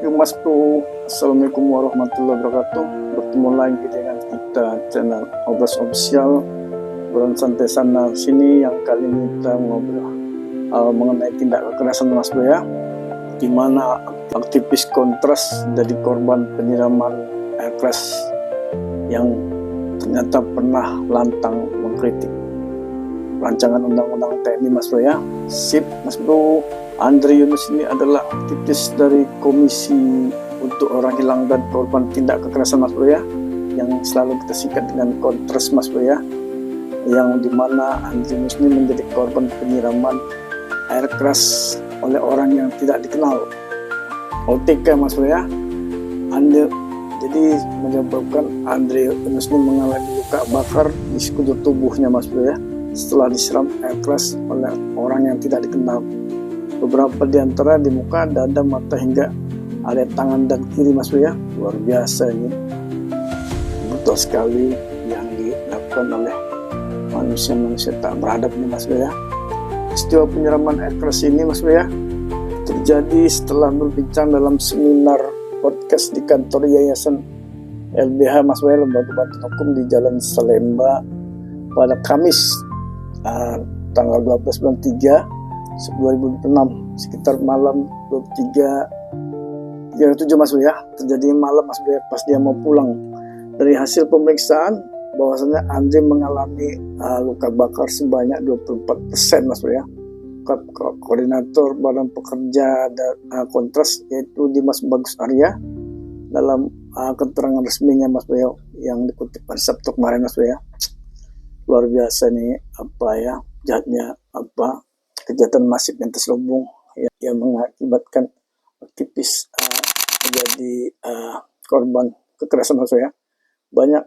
Mas Bro, Assalamualaikum warahmatullahi wabarakatuh. Bertemu lagi dengan kita channel Obras Official, bulan santai sana sini. Yang kali ini kita ngobrol mengenai tindak kekerasan Mas Bro ya, di mana aktivis kontras jadi korban penyiraman air keras yang ternyata pernah lantang mengkritik rancangan undang-undang TNI Mas Bro ya. Sip Mas Bro. Andre Yunus ini adalah aktivis dari Komisi untuk Orang Hilang dan Korban Tindak Kekerasan Mas Bro ya, yang selalu kita singkat dengan Kontras Mas Bro ya, yang dimana Andre Yunus ini menjadi korban penyiraman air keras oleh orang yang tidak dikenal, OTK Mas Bro ya. Jadi menyebabkan Andre Yunus ini mengalami luka bakar di sekujur tubuhnya Mas Bro ya, setelah disiram air keras oleh orang yang tidak dikenal. Beberapa di antara di muka, dada, mata, hingga area tangan dan kiri Mas Bro ya. Luar biasa ini, brutal sekali yang dilakukan oleh manusia-manusia tak beradab ini Mas Bro ya. Peristiwa penyiraman air keras ini Mas Bro ya terjadi setelah berbincang dalam seminar podcast di kantor Yayasan LBH Mas Bro ya, Lembaga Bantuan Hukum di Jalan Salemba pada Kamis tanggal 12 bulan 3 2006 sekitar malam 23:37 Mas Bro ya. Terjadi malam Mas Bro ya, pas dia mau pulang. Dari hasil pemeriksaan bahwasanya Andre mengalami luka bakar sebanyak 24% Mas Bro ya. Koordinator Badan Pekerja dan Kontras yaitu Dimas Bagus Arya dalam keterangan resminya Mas Bro ya, yang dikutip pada Sabtu kemarin Mas Bro ya. Luar biasa nih jahatnya kejahatan masif yang terselubung yang mengakibatkan aktivis menjadi korban kekerasan Mas Bro ya. Banyak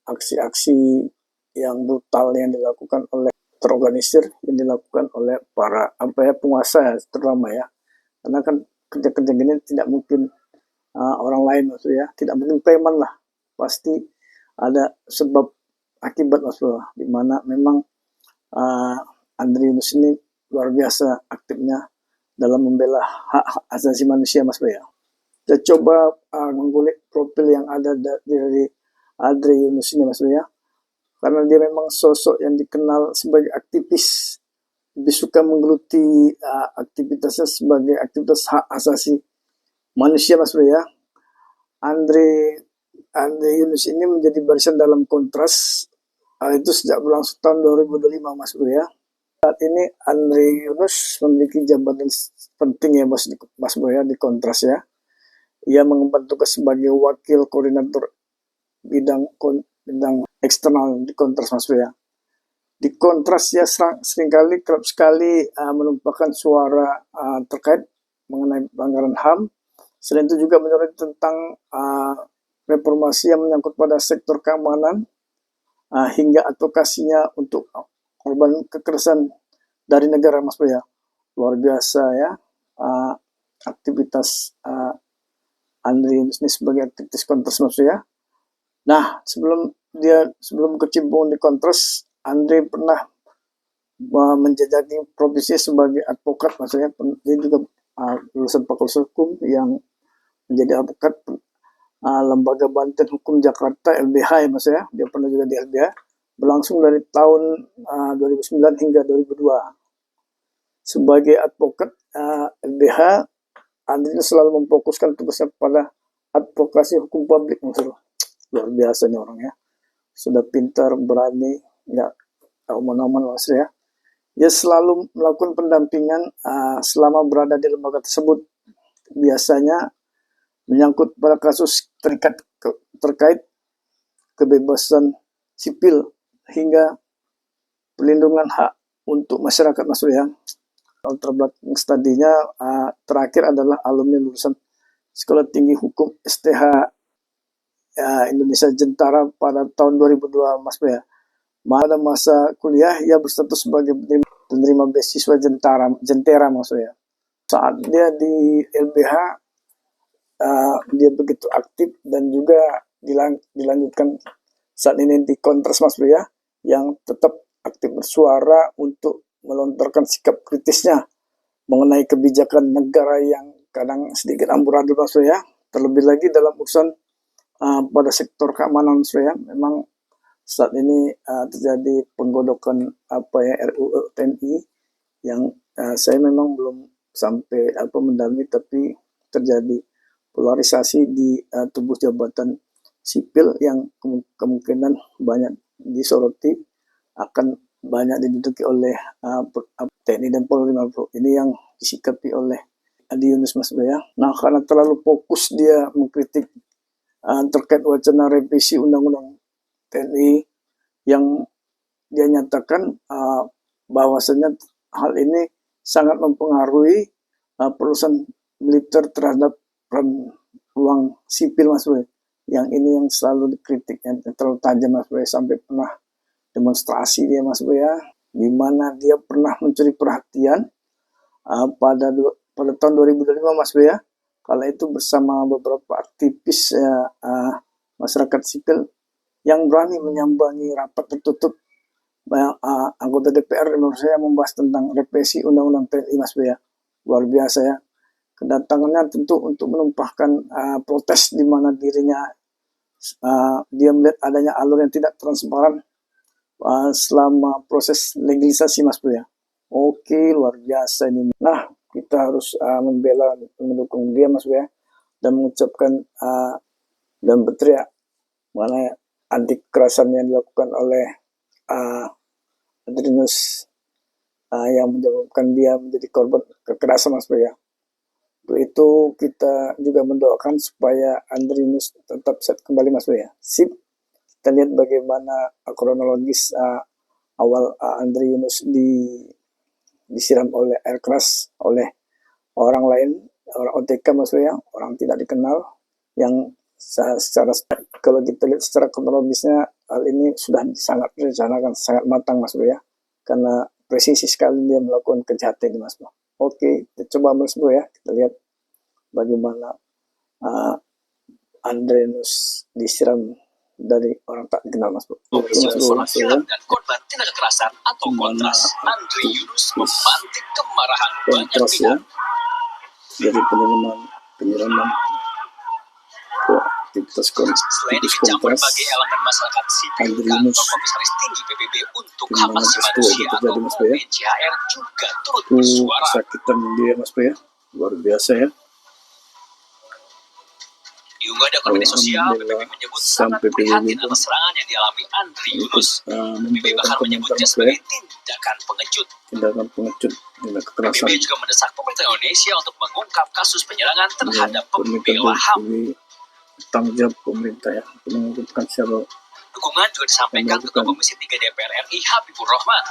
aksi-aksi yang brutal yang dilakukan oleh terorganisir, yang dilakukan oleh para penguasa terutama ya. Karena kan kerja-kerja gini tidak mungkin orang lain Mas Bro ya, tidak mungkin preman lah, pasti ada sebab akibat Mas Bro, di mana memang Andre Yunus ini luar biasa aktifnya dalam membela hak asasi manusia Mas Bro ya. Kita coba menggulik profil yang ada dari Andre Yunus ini Mas Bro ya, karena dia memang sosok yang dikenal sebagai aktivis, lebih suka menggeluti aktivitasnya sebagai aktivitas hak asasi manusia Mas Bro ya. Andre Yunus ini menjadi barisan dalam Kontras itu sejak berlangsung tahun 2025 Mas Bro ya. Saat ini Andre Yunus memiliki jabatan penting ya Mas Bro ya di Kontras ya. Ia mengemban tugas sebagai wakil koordinator bidang eksternal di Kontras Mas Bro ya. Di Kontras ya seringkali kerap sekali menumpahkan suara terkait mengenai pelanggaran HAM. Selain itu juga menyoroti tentang reformasi yang menyangkut pada sektor keamanan hingga advokasinya untuk korban kekerasan dari negara Mas Bro ya. Luar biasa ya aktivitas Andre Yunus ini sebagai aktivis Kontras Mas Bro ya. Nah, sebelum kecimpung di Kontras, Andre pernah menjajaki profesi sebagai advokat Mas Bro ya. Dia juga lulusan Fakultas Hukum yang menjadi advokat Lembaga Bantuan Hukum Jakarta LBH ya Mas ya. Dia pernah juga di LBH, berlangsung dari tahun 2009 hingga 2002. Sebagai advokat LBH, Andre selalu memfokuskan tugasnya pada advokasi hukum publik Mas Bro. Luar biasa nih orangnya, sudah pintar, berani, nggak oman-oman Mas ya. Dia selalu melakukan pendampingan selama berada di lembaga tersebut, biasanya menyangkut pada kasus terkait kebebasan sipil hingga perlindungan hak untuk masyarakat Mas Bro ya. Latar belakang studinya terakhir adalah alumni lulusan Sekolah Tinggi Hukum STH Indonesia Jentara pada tahun 2002 Mas Bro ya. Pada masa kuliah ia berstatus sebagai penerima beasiswa Jentera Mas Bro ya. Saat dia di LBH dia begitu aktif dan juga dilanjutkan saat ini di Kontras Mas Bro ya, yang tetap aktif bersuara untuk melontarkan sikap kritisnya mengenai kebijakan negara yang kadang sedikit amburadul Mas Bro ya. Terlebih lagi dalam urusan pada sektor keamanan Mas Bro ya. Memang saat ini terjadi penggodokan RUU TNI yang saya memang belum sampai mendalami, tapi terjadi polarisasi di tubuh jabatan sipil yang kemungkinan banyak disoroti akan banyak diduduki oleh TNI dan Polri Mas Bro. Ini yang disikapi oleh Andi Yunus Mas Bro ya. Nah, karena terlalu fokus dia mengkritik terkait wacana revisi Undang-Undang TNI yang dia nyatakan bahwasanya hal ini sangat mempengaruhi perusahaan militer terhadap ruang sipil Mas Bro. Yang ini yang selalu dikritik, yang terlalu tajam Mas Bro, sampai pernah demonstrasi dia Mas Bro ya, di mana dia pernah mencuri perhatian pada tahun 2025 Mas Bro ya. Kala itu bersama beberapa aktivis masyarakat sipil yang berani menyambangi rapat tertutup anggota DPR Indonesia yang membahas tentang revisi Undang-Undang TNI Mas Bro ya. Luar biasa ya. Kedatangannya tentu untuk menumpahkan protes di mana dirinya dia melihat adanya alur yang tidak transparan selama proses legislasi Mas Bro ya. Oke, luar biasa ini. Nah, kita harus membela, mendukung dia Mas Bro ya, dan mengucapkan dan berteriak mengenai anti kekerasan yang dilakukan oleh Adrinus yang menyebabkan dia menjadi korban kekerasan Mas Bro ya. Untuk itu kita juga mendoakan supaya Adrinus tetap sehat kembali Mas Bro ya. Sip. Kita lihat bagaimana kronologis awal Andri Yunus disiram oleh air keras oleh orang lain, orang OTK Mas Bro ya, orang tidak dikenal, yang secara kalau kita lihat secara kronologisnya hal ini sudah sangat direncanakan, sangat matang Mas Bro ya, karena presisi sekali dia melakukan kejahatan ini Mas Bro. Oke, kita coba Mas Bro ya, kita lihat bagaimana Andrinus disiram dari orang tak dikenal Mas Bro. Film dan korban tindak kekerasan atau kontras, Andri Yunus memantik kemarahan banyak pihak. Dari penyiraman ke aktivitas selain dikecam berbagai elemen masyarakat sipil, kantor komisaris tinggi PBB untuk hak asasi manusia atau UNHCR juga turut bersuara. Kesakitan dia Mas Bro ya, luar biasa ya. Diunggah di akun media sosial, PBB menyebut sangat prihatin atas serangan yang dialami Andri Yunus. PBB bahkan menyebutnya sebagai tindakan pengecut. Tindak kekerasan. PBB juga mendesak pemerintah Indonesia untuk mengungkap kasus penyerangan terhadap pembela HAM. Tanggung jawab pemerintah ya, untuk mengungkapkan siapa. Dukungan juga disampaikan Ketua Komisi 3 DPR RI Habibur Rahman.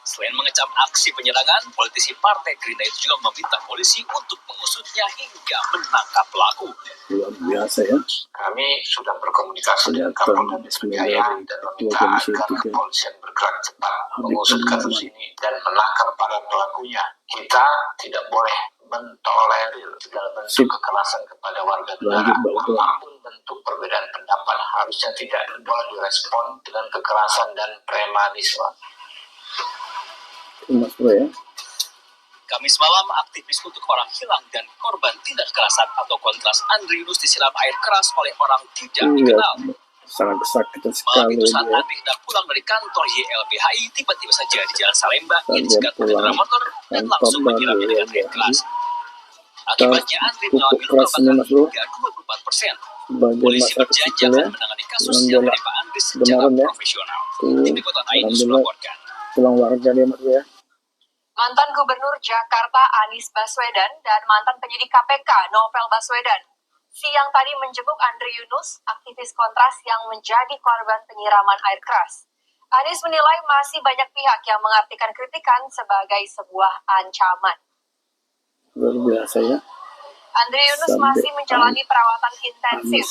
Selain mengecam aksi penyerangan, politisi Partai Gerindra itu juga meminta polisi untuk mengusutnya hingga menangkap pelaku. Luar biasa ya. Kami sudah berkomunikasi dengan Kapolda Metro Jaya dan meminta agar kepolisian bergerak cepat mengusut kasus ini dan menangkap para pelakunya. Kita tidak boleh mentolerir segala bentuk kekerasan kepada warga negara. Apapun bentuk perbedaan pendapat harusnya tidak boleh direspon dengan kekerasan dan premanisme. Mas Bro ya. Kamis malam, aktivis untuk orang hilang dan korban tindak kekerasan atau kontras Andri Yunus disiram air keras oleh orang tidak dikenal. Sangat kesakitan Malam sekali. itu saat Andri hendak pulang dari kantor YLBHI, tiba-tiba saja di Jalan Salemba ia dicegat pengendara motor dan langsung menyiramnya dengan air keras. Akibatnya Andri mengalami luka bakar hingga 24%. Polisi berjanji akan menangani kasus yang menimpa Andri secara profesional. Tim Liputan Ainus melaporkan. Pulang warga dia Mas Bro ya. Mantan Gubernur Jakarta Anies Baswedan dan mantan penyidik KPK Novel Baswedan siang tadi menjenguk Andri Yunus, aktivis kontras yang menjadi korban penyiraman air keras. Anies menilai masih banyak pihak yang mengartikan kritikan sebagai sebuah ancaman. Luar biasa ya. Andri Yunus masih menjalani perawatan intensif.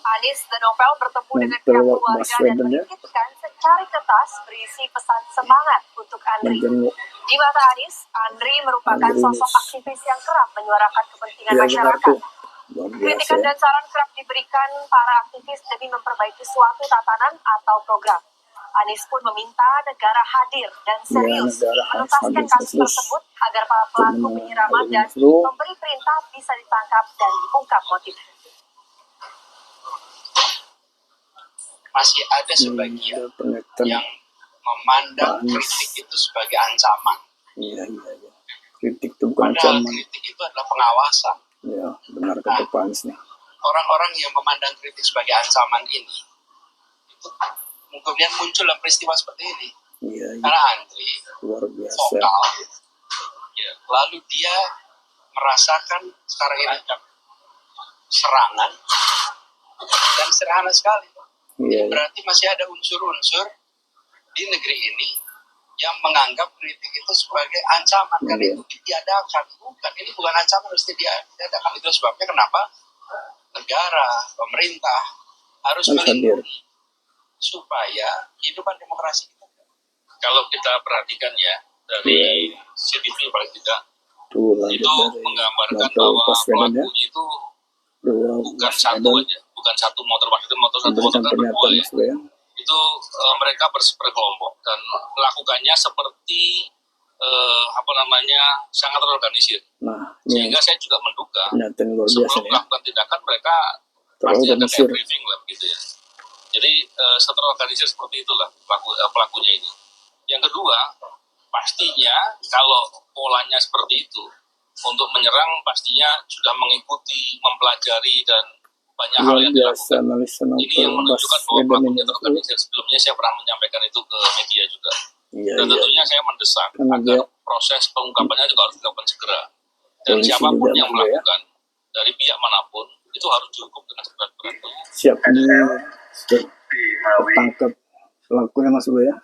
Anies dan Novel bertemu dengan pihak keluarga dan menitipkan secari kertas berisi pesan semangat untuk Andri. Di mata Anies, Andri merupakan sosok aktivis yang kerap menyuarakan kepentingan masyarakat. Kritikan dan saran kerap diberikan para aktivis demi memperbaiki suatu tatanan atau program. Anies pun meminta negara hadir dan serius negara harus menuntaskan hadir kasus serius tersebut agar para pelaku untuk penyiraman dan menangani itu. memberi perintah bisa ditangkap dan diungkap motif. Masih ada sebagian yang memandang kritik itu sebagai ancaman. Iya. Kritik itu bukan Padahal ancaman. kritik itu adalah pengawasan. Ya, benar kata Pak Anies nih. Orang-orang yang memandang kritik sebagai ancaman ini, itu kemudian muncul dalam peristiwa seperti ini. Iya. Karena Andri Luar biasa. vokal, ya, lalu dia merasakan sekarang ini serangan dan sederhana sekali. Iya. Berarti masih ada unsur-unsur di negeri ini yang menganggap kritik itu sebagai ancaman. Karena itu ditiadakan. Bukan, ini bukan ancaman, harus ditiadakan. Itu sebabnya kenapa negara, pemerintah harus melindungi supaya kehidupan demokrasi kita. Kalau kita perhatikan ya, dari CCTV paling tidak, itu menggambarkan bahwa pelakunya itu bukan satu aja, bukan satu motor, maksudnya satu motor kan berdua ya. Itu mereka berkelompok dan melakukannya seperti sangat terorganisir. Sehingga saya juga menduga sebelum melakukan tindakan mereka pasti ada kayak briefing lah gitu ya. Jadi seterorganisir seperti itulah pelakunya ini. Yang kedua, pastinya kalau polanya seperti itu, untuk menyerang pastinya sudah mengikuti, mempelajari dan banyak hal yang dilakukan. Ini yang menunjukkan bahwa pelakunya terorganisir. Sebelumnya saya pernah menyampaikan itu ke media juga. Dan tentunya saya mendesak agar proses pengungkapannya juga harus dilakukan segera. Dan siapapun yang melakukan, dari pihak manapun, itu harus cukup dengan seberat-beratnya. Siap, ini tangkap pelakunya Mas Bro ya.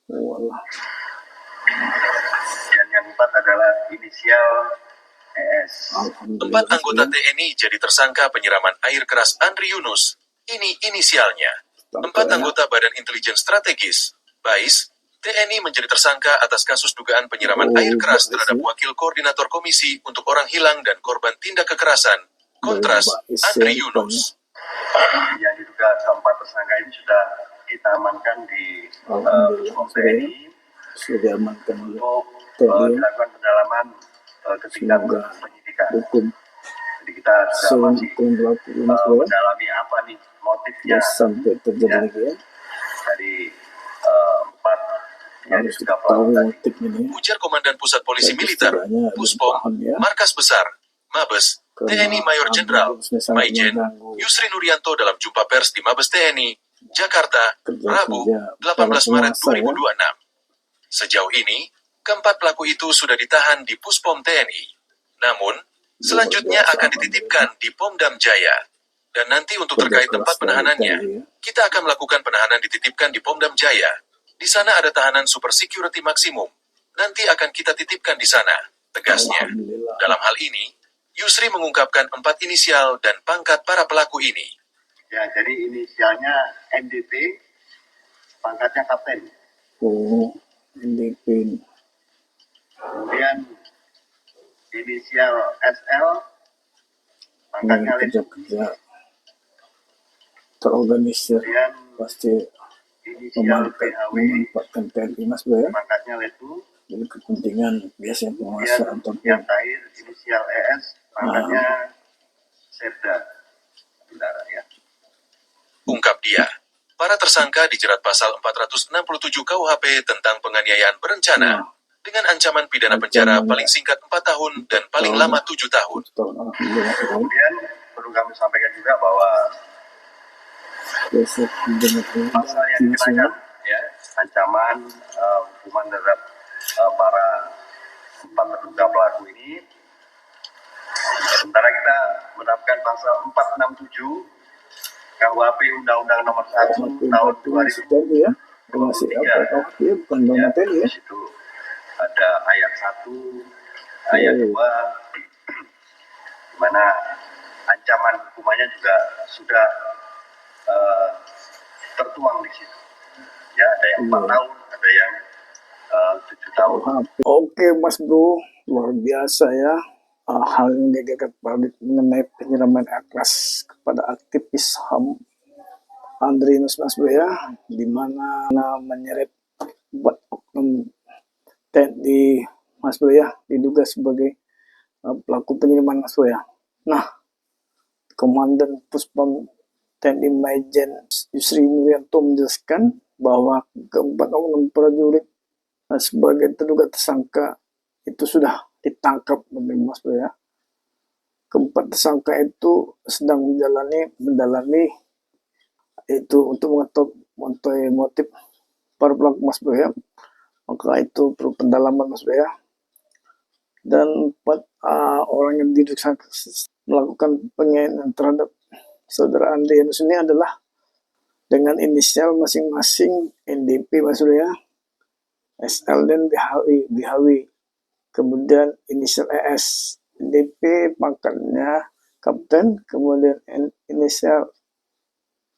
Wallah. Dan yang keempat adalah inisial ES. 4 anggota TNI jadi tersangka penyiraman air keras Andri Yunus. Ini inisialnya. 4 anggota Badan Intelijen Strategis, BAIS, TNI menjadi tersangka atas kasus dugaan penyiraman air keras terhadap Wakil Koordinator Komisi untuk Orang Hilang dan Korban Tindak Kekerasan, Kontras, Andri Yunus. Yang diduga keempat tersangka ini sudah kita amankan di TNI untuk dilakukan pendalaman ke tingkat penyidikan. Jadi kita sudah masih mendalami apa nih motifnya sampai terjadi lagi ya. Dari empat yang sudah pelakukan. Ujar Komandan Pusat Polisi Militer, Puspom, Markas Besar, Mabes, TNI Mayor Jenderal, Maijen, Yusri Nurianto dalam jumpa pers di Mabes TNI, Jakarta, Rabu, 18 Maret 2026. Sejauh ini, keempat pelaku itu sudah ditahan di Puspom TNI. Namun, selanjutnya akan dititipkan di Pomdam Jaya. Dan nanti untuk terkait tempat penahanannya, kita akan melakukan penahanan dititipkan di Pomdam Jaya. Di sana ada tahanan super security maksimum. Nanti akan kita titipkan di sana, tegasnya. Dalam hal ini, Yusri mengungkapkan 4 inisial dan pangkat para pelaku ini. Ya, jadi inisialnya NDP, pangkatnya kapten. NDP. Kemudian inisial SL, pangkatnya kerja terorganisir. Kemudian Pasti inisial PHW, memanfaatkan TNI Mas Bro ya. pangkatnya Letu. Jadi kepentingan biasanya penguasa ataupun yang terakhir inisial ES, pangkatnya Serda. Saudara ya. Ungkap dia. Para tersangka dijerat pasal 467 KUHP tentang penganiayaan berencana dengan ancaman pidana penjara paling singkat 4 tahun dan paling lama 7 tahun. Kemudian perlu kami sampaikan juga bahwa pasal yang dikenakan ya, ancaman hukuman terhadap para 4 terduga pelaku ini, sementara kita menerapkan pasal 467 KUHP Undang-Undang Nomor 1 Tahun 2000 ya. Masih apa? Ya, bukan ya, materi ya. di situ ada ayat 1, ayat 2, di mana ancaman hukumannya juga sudah tertuang di situ. Ya, ada yang 4 tahun, ada yang 7 tahun. Oke Mas Bro, luar biasa ya. Hal yang digagalkan mengenai penyiraman air keras kepada aktivis HAM Andrinus Mas Bro ya, di mana menyeret buat oknum TNI Mas Bro ya, diduga sebagai pelaku penyiraman Mas Bro ya. Nah, Komandan Puspom TNI Maijen Yusri Nurianto menjelaskan bahwa keempat oknum prajurit sebagai terduga tersangka itu sudah ditangkap Mas Bro ya. Keempat tersangka itu sedang mendalami itu untuk mengetahui motif para pelaku Mas Bro ya. Maka itu perlu pendalaman Mas Bro ya. Dan 4 orang yang diduga melakukan penganiayaan terhadap saudara Andrinus ini adalah dengan inisial masing-masing NDP Mas Bro ya, SL dan BHW. Kemudian inisial ES, NDP pangkatnya kapten, kemudian inisial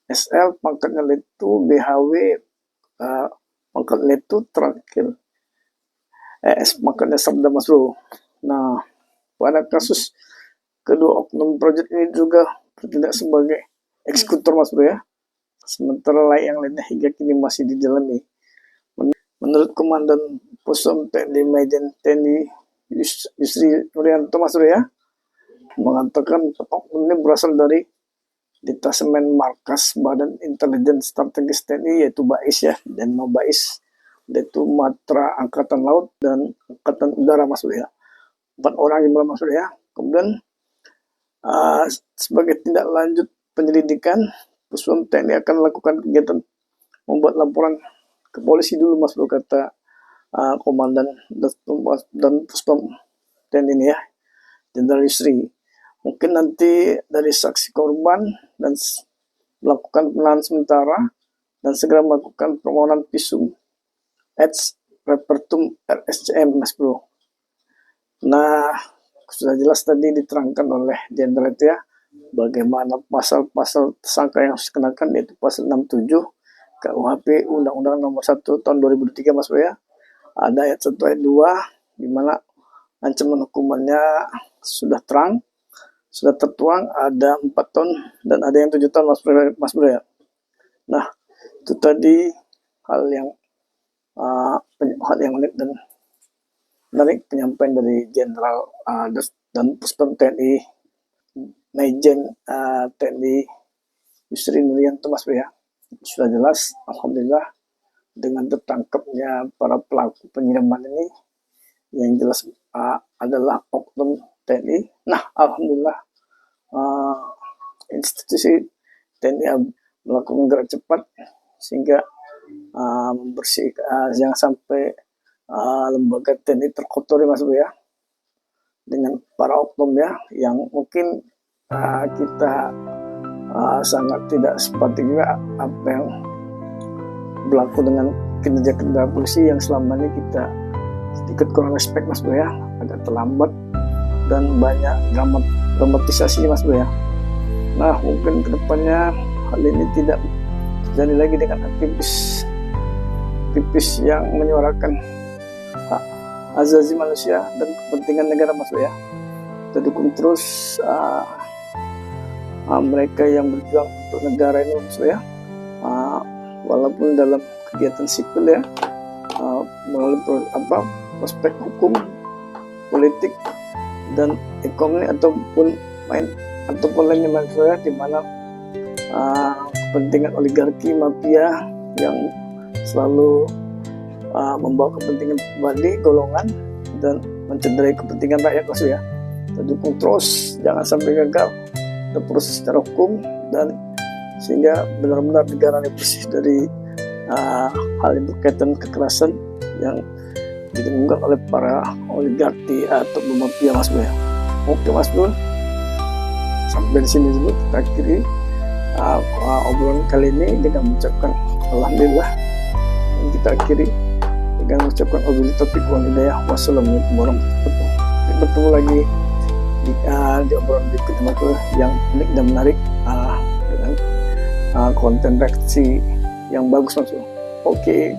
SL pangkatnya letu, BHW pangkat letu, terakhir ES pangkatnya sabda Mas Bro. Nah, pada kasus kedua oknum prajurit ini juga bertindak sebagai eksekutor Mas Bro ya. Sementara yang lainnya hingga kini masih didalami. Menurut Komandan Puspom TNI Maijen TNI Yusri Nurianto Mas Bro ya, mengatakan oknum ini berasal dari Detasemen Markas Badan Intelijen Strategis TNI yaitu BAIS ya, dan BAIS yaitu Matra Angkatan Laut dan Angkatan Udara Mas Bro ya. 4 orang yang Mas Bro ya. Kemudian sebagai tindak lanjut penyelidikan, Puspom TNI akan melakukan kegiatan membuat laporan ke polisi dulu Mas Bro, kata Komandan dan Puspom TNI ini ya, Jenderal Yusri. Mungkin nanti dari saksi korban dan melakukan penahanan sementara dan segera melakukan permohonan visum ex repertum RSCM Mas Bro. Nah, sudah jelas tadi diterangkan oleh Jenderal itu ya, bagaimana pasal-pasal tersangka yang harus dikenakan, yaitu pasal 67 KUHP Undang-Undang Nomor 1 Tahun 2003 Mas Bro ya. Ada ayat 1 ayat 2 di mana ancaman hukumannya sudah terang, sudah tertuang, ada 4 tahun dan ada yang 7 tahun Mas Bro ya. Nah, itu tadi hal yang unik dan menarik penyampaian dari Jenderal dan Puspom TNI Maijen TNI Yusri Nurianto Mas Bro ya. Sudah jelas, alhamdulillah, dengan tertangkapnya para pelaku penyiraman ini yang jelas adalah oknum TNI. Nah, alhamdulillah institusi TNI melakukan gerak cepat sehingga membersihkan jangan sampai lembaga TNI terkotori Mas Bro ya, dengan para oknum ya, yang mungkin kita sangat tidak seperti juga apa yang berlaku dengan kinerja polisi yang selama ini kita sedikit kurang respect Mas Bro ya, agak terlambat dan banyak dramatisasi Mas Bro ya. Nah, mungkin kedepannya hal ini tidak terjadi lagi dengan aktivis yang menyuarakan hak asasi manusia dan kepentingan negara Mas Bro ya. Kita dukung terus mereka yang berjuang untuk negara ini Mas Bro ya, walaupun dalam kegiatan sipil ya, melalui prospek hukum, politik dan ekonomi ataupun lainnya Mas Bro ya, di mana kepentingan oligarki mafia yang selalu membawa kepentingan pribadi golongan dan mencederai kepentingan rakyat Mas Bro ya. Kita dukung terus, jangan sampai gagal ada proses secara hukum, dan sehingga benar-benar negara ini bersih dari hal yang berkaitan kekerasan yang didengungkan oleh para oligarki atau mafia Mas Bro ya. Oke Mas Bro, sampai di sini dulu kita akhiri obrolan kali ini dengan mengucapkan alhamdulillah, dan kita akhiri dengan mengucapkan wabillahi taufiq wal hidayah. Wassalamualaikum warahmatullahi wabarakatuh. Bertemu lagi di obrolan berikutnya yang unik dan menarik dengan konten reaksi yang bagus Mas Bro. Oke.